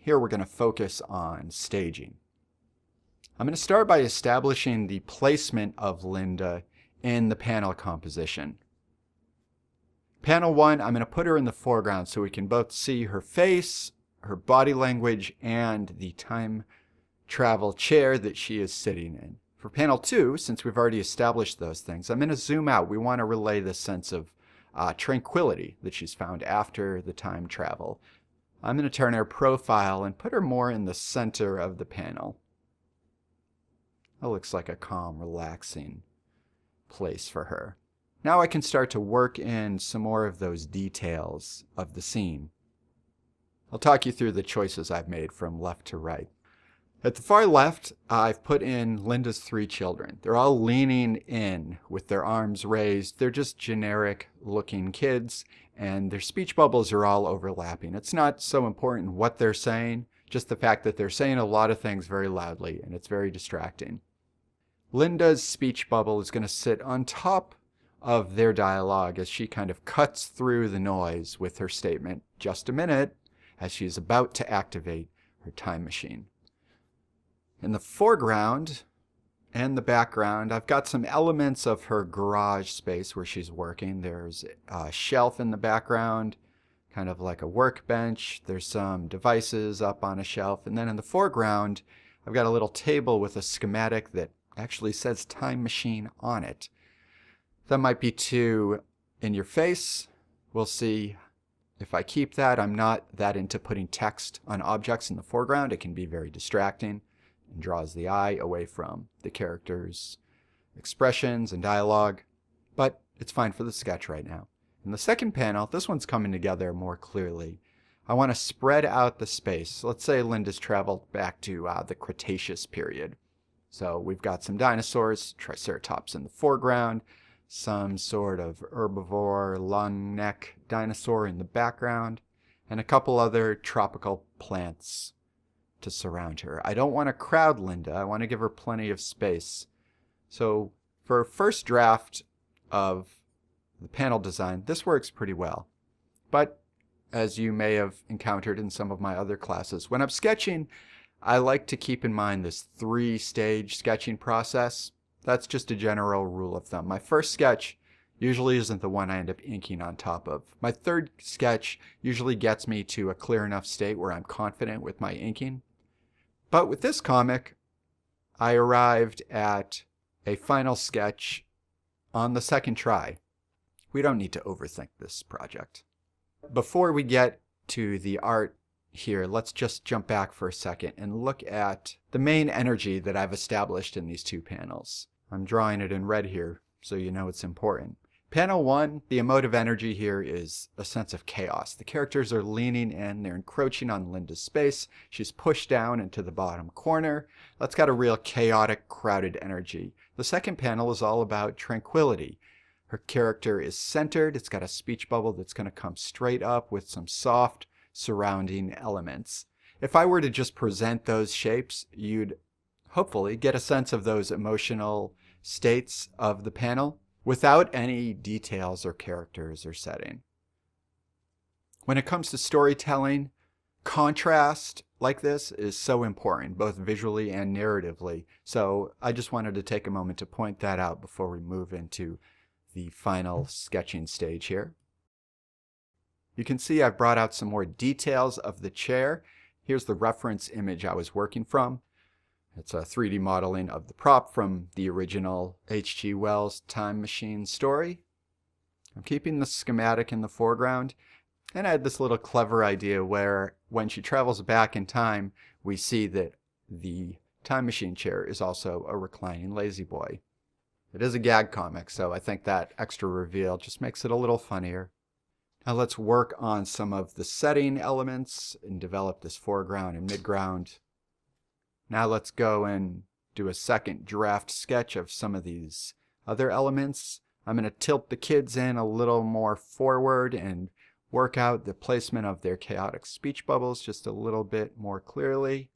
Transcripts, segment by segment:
here we're going to focus on staging. I'm going to start by establishing the placement of Linda in the panel composition. Panel 1, I'm going to put her in the foreground so we can both see her face, her body language, and the time travel chair that she is sitting in. For panel 2, since we've already established those things, I'm going to zoom out. We want to relay this sense of tranquility that she's found after the time travel. I'm going to turn her profile and put her more in the center of the panel. That looks like a calm, relaxing place for her. Now I can start to work in some more of those details of the scene. I'll talk you through the choices I've made from left to right. At the far left, I've put in Linda's 3 children. They're all leaning in with their arms raised. They're just generic looking kids, and their speech bubbles are all overlapping. It's not so important what they're saying, just the fact that they're saying a lot of things very loudly, and it's very distracting. Linda's speech bubble is going to sit on top of their dialogue as she kind of cuts through the noise with her statement, "Just a minute," as she's about to activate her time machine. In the foreground and the background, I've got some elements of her garage space where she's working. There's a shelf in the background, kind of like a workbench. There's some devices up on a shelf. And then in the foreground, I've got a little table with a schematic that actually says time machine on it. That might be too in your face. We'll see. If I keep that, I'm not that into putting text on objects in the foreground. It can be very distracting and draws the eye away from the characters' expressions and dialogue, but it's fine for the sketch right now. In the second panel, this one's coming together more clearly. I want to spread out the space. Let's say Linda's traveled back to the Cretaceous period. So we've got some dinosaurs, Triceratops in the foreground, some sort of herbivore, long neck dinosaur in the background, and a couple other tropical plants to surround her. I don't want to crowd Linda. I want to give her plenty of space. So for a first draft of the panel design, this works pretty well. But as you may have encountered in some of my other classes, when I'm sketching, I like to keep in mind this 3-stage sketching process. That's just a general rule of thumb. My first sketch usually isn't the one I end up inking on top of. My third sketch usually gets me to a clear enough state where I'm confident with my inking. But with this comic, I arrived at a final sketch on the second try. We don't need to overthink this project. Before we get to the art here, let's just jump back for a second and look at the main energy that I've established in these 2 panels. I'm drawing it in red here so you know it's important. Panel 1, the emotive energy here is a sense of chaos. The characters are leaning in, they're encroaching on Linda's space. She's pushed down into the bottom corner. That's got a real chaotic, crowded energy. The second panel is all about tranquility. Her character is centered. It's got a speech bubble that's going to come straight up with some soft surrounding elements. If I were to just present those shapes, you'd hopefully get a sense of those emotional states of the panel without any details or characters or setting. When it comes to storytelling, contrast like this is so important, both visually and narratively. So I just wanted to take a moment to point that out before we move into the final sketching stage here. You can see I've brought out some more details of the chair. Here's the reference image I was working from. It's a 3D modeling of the prop from the original H.G. Wells Time Machine story. I'm keeping the schematic in the foreground, and I had this little clever idea where when she travels back in time, we see that the time machine chair is also a reclining lazy boy. It is a gag comic, so I think that extra reveal just makes it a little funnier. Now let's work on some of the setting elements and develop this foreground and midground. Now let's go and do a second draft sketch of some of these other elements. I'm going to tilt the kids in a little more forward and work out the placement of their chaotic speech bubbles just a little bit more clearly.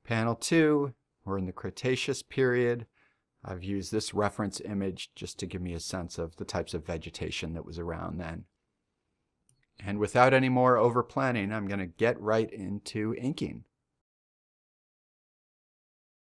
Panel 2, we're in the Cretaceous period. I've used this reference image just to give me a sense of the types of vegetation that was around then. And without any more over planning, I'm going to get right into inking.